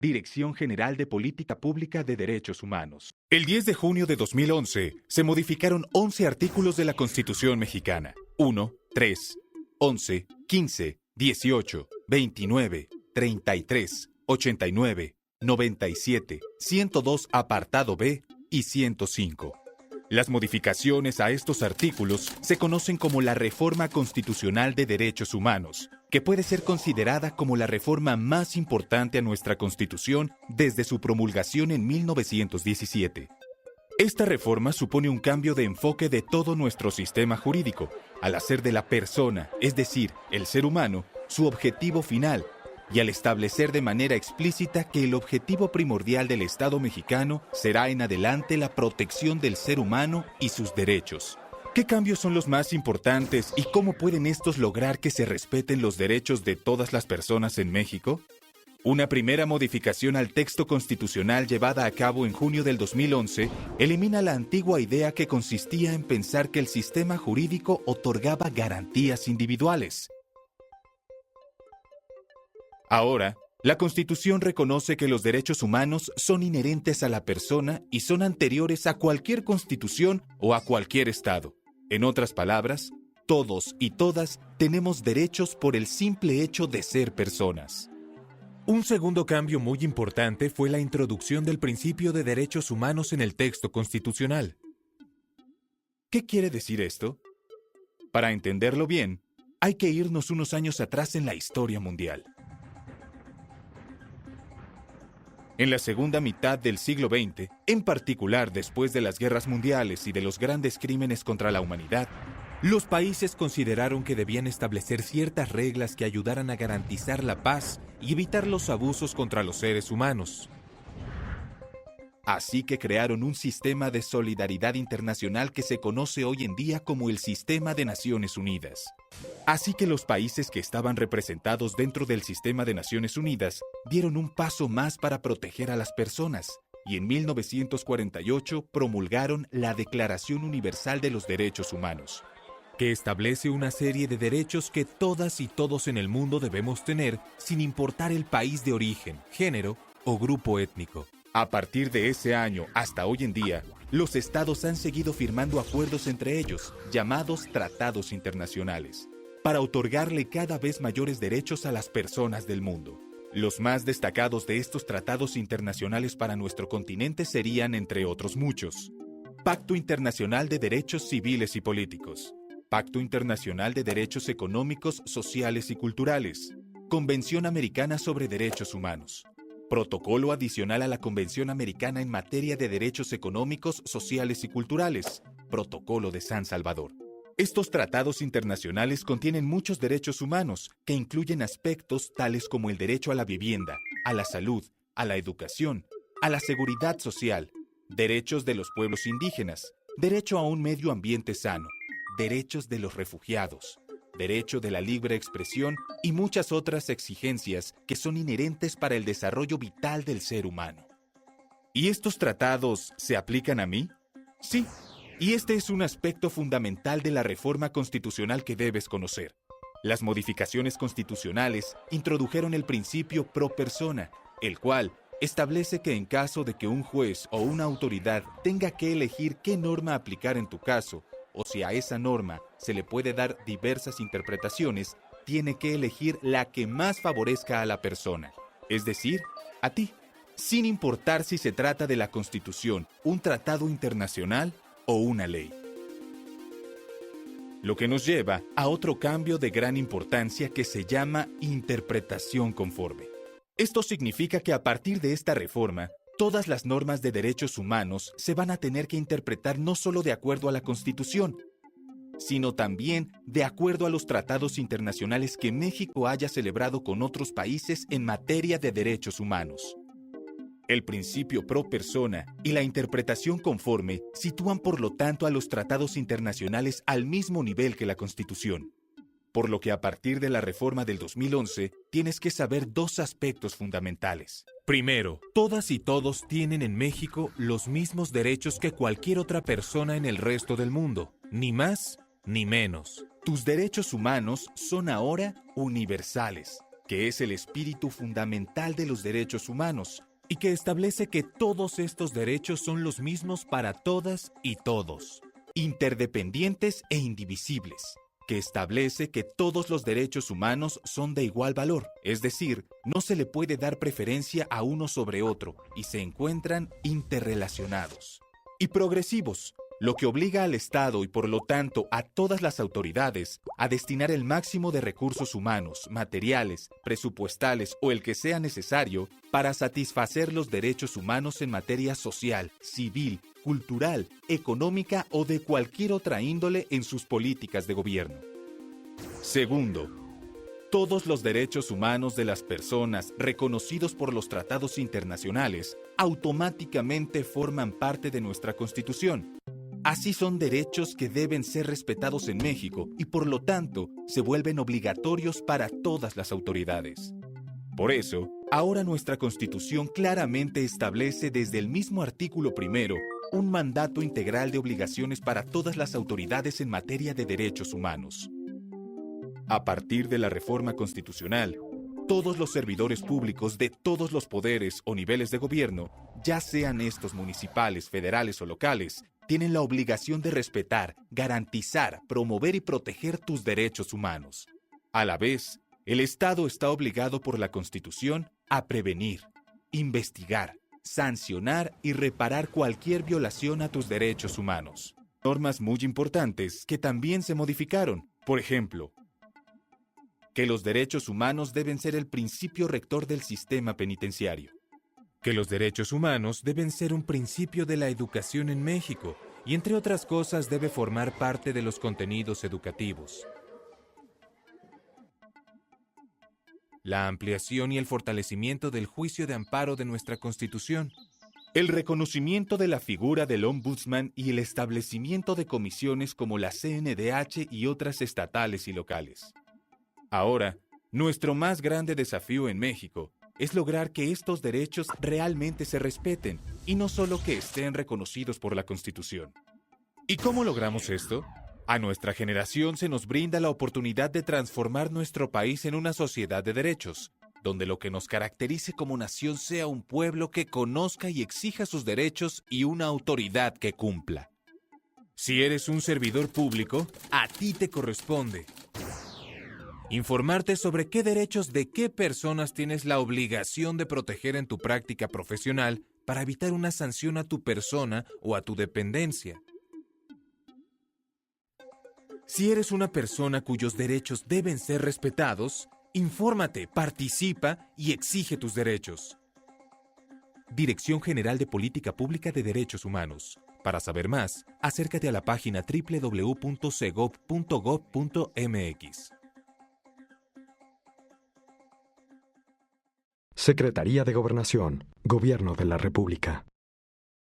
Dirección General de Política Pública de Derechos Humanos. El 10 de junio de 2011 se modificaron 11 artículos de la Constitución mexicana. 1, 3, 11, 15, 18, 29, 33, 89, 97, 102 apartado B y 105. Las modificaciones a estos artículos se conocen como la Reforma Constitucional de Derechos Humanos, que puede ser considerada como la reforma más importante a nuestra Constitución desde su promulgación en 1917. Esta reforma supone un cambio de enfoque de todo nuestro sistema jurídico, al hacer de la persona, es decir, el ser humano, su objetivo final, y al establecer de manera explícita que el objetivo primordial del Estado mexicano será en adelante la protección del ser humano y sus derechos. ¿Qué cambios son los más importantes y cómo pueden estos lograr que se respeten los derechos de todas las personas en México? Una primera modificación al texto constitucional llevada a cabo en junio del 2011 elimina la antigua idea que consistía en pensar que el sistema jurídico otorgaba garantías individuales. Ahora, la Constitución reconoce que los derechos humanos son inherentes a la persona y son anteriores a cualquier constitución o a cualquier Estado. En otras palabras, todos y todas tenemos derechos por el simple hecho de ser personas. Un segundo cambio muy importante fue la introducción del principio de derechos humanos en el texto constitucional. ¿Qué quiere decir esto? Para entenderlo bien, hay que irnos unos años atrás en la historia mundial. En la segunda mitad del siglo XX, en particular después de las guerras mundiales y de los grandes crímenes contra la humanidad, los países consideraron que debían establecer ciertas reglas que ayudaran a garantizar la paz y evitar los abusos contra los seres humanos. Así que crearon un sistema de solidaridad internacional que se conoce hoy en día como el Sistema de Naciones Unidas. Así que los países que estaban representados dentro del Sistema de Naciones Unidas dieron un paso más para proteger a las personas, y en 1948 promulgaron la Declaración Universal de los Derechos Humanos, que establece una serie de derechos que todas y todos en el mundo debemos tener sin importar el país de origen, género o grupo étnico. A partir de ese año hasta hoy en día, los estados han seguido firmando acuerdos entre ellos, llamados tratados internacionales, para otorgarle cada vez mayores derechos a las personas del mundo. Los más destacados de estos tratados internacionales para nuestro continente serían, entre otros muchos, Pacto Internacional de Derechos Civiles y Políticos, Pacto Internacional de Derechos Económicos, Sociales y Culturales, Convención Americana sobre Derechos Humanos, Protocolo adicional a la Convención Americana en materia de derechos económicos, sociales y culturales, Protocolo de San Salvador. Estos tratados internacionales contienen muchos derechos humanos que incluyen aspectos tales como el derecho a la vivienda, a la salud, a la educación, a la seguridad social, derechos de los pueblos indígenas, derecho a un medio ambiente sano, derechos de los refugiados, derecho de la libre expresión y muchas otras exigencias que son inherentes para el desarrollo vital del ser humano. ¿Y estos tratados se aplican a mí? Sí, y este es un aspecto fundamental de la reforma constitucional que debes conocer. Las modificaciones constitucionales introdujeron el principio pro persona, el cual establece que en caso de que un juez o una autoridad tenga que elegir qué norma aplicar en tu caso, o si a esa norma se le puede dar diversas interpretaciones, tiene que elegir la que más favorezca a la persona, es decir, a ti, sin importar si se trata de la Constitución, un tratado internacional o una ley. Lo que nos lleva a otro cambio de gran importancia que se llama interpretación conforme. Esto significa que a partir de esta reforma, todas las normas de derechos humanos se van a tener que interpretar no solo de acuerdo a la Constitución, sino también de acuerdo a los tratados internacionales que México haya celebrado con otros países en materia de derechos humanos. El principio pro persona y la interpretación conforme sitúan por lo tanto a los tratados internacionales al mismo nivel que la Constitución. Por lo que a partir de la reforma del 2011, tienes que saber dos aspectos fundamentales. Primero, todas y todos tienen en México los mismos derechos que cualquier otra persona en el resto del mundo, ni más ni menos. Tus derechos humanos son ahora universales. que es el espíritu fundamental de los derechos humanos, y que establece que todos estos derechos son los mismos para todas y todos, interdependientes e indivisibles, que establece que todos los derechos humanos son de igual valor, es decir, no se le puede dar preferencia a uno sobre otro y se encuentran interrelacionados. Y progresivos, lo que obliga al Estado y por lo tanto a todas las autoridades a destinar el máximo de recursos humanos, materiales, presupuestales o el que sea necesario para satisfacer los derechos humanos en materia social, civil, cultural, económica o de cualquier otra índole en sus políticas de gobierno. Segundo, todos los derechos humanos de las personas reconocidos por los tratados internacionales automáticamente forman parte de nuestra Constitución. Así son derechos que deben ser respetados en México y por lo tanto se vuelven obligatorios para todas las autoridades. Por eso, ahora nuestra Constitución claramente establece desde el mismo artículo 1 un mandato integral de obligaciones para todas las autoridades en materia de derechos humanos. A partir de la reforma constitucional, todos los servidores públicos de todos los poderes o niveles de gobierno, ya sean estos municipales, federales o locales, tienen la obligación de respetar, garantizar, promover y proteger tus derechos humanos. A la vez, el Estado está obligado por la Constitución a prevenir, investigar, sancionar y reparar cualquier violación a tus derechos humanos. Normas muy importantes que también se modificaron. Por ejemplo, que los derechos humanos deben ser el principio rector del sistema penitenciario. Que los derechos humanos deben ser un principio de la educación en México y, entre otras cosas, debe formar parte de los contenidos educativos. La ampliación y el fortalecimiento del juicio de amparo de nuestra Constitución. El reconocimiento de la figura del Ombudsman y el establecimiento de comisiones como la CNDH y otras estatales y locales. Ahora, nuestro más grande desafío en México es lograr que estos derechos realmente se respeten y no solo que estén reconocidos por la Constitución. ¿Y cómo logramos esto? A nuestra generación se nos brinda la oportunidad de transformar nuestro país en una sociedad de derechos, donde lo que nos caracterice como nación sea un pueblo que conozca y exija sus derechos y una autoridad que cumpla. Si eres un servidor público, a ti te corresponde informarte sobre qué derechos de qué personas tienes la obligación de proteger en tu práctica profesional para evitar una sanción a tu persona o a tu dependencia. Si eres una persona cuyos derechos deben ser respetados, infórmate, participa y exige tus derechos. Dirección General de Política Pública de Derechos Humanos. Para saber más, acércate a la página www.segov.gov.mx. Secretaría de Gobernación, Gobierno de la República.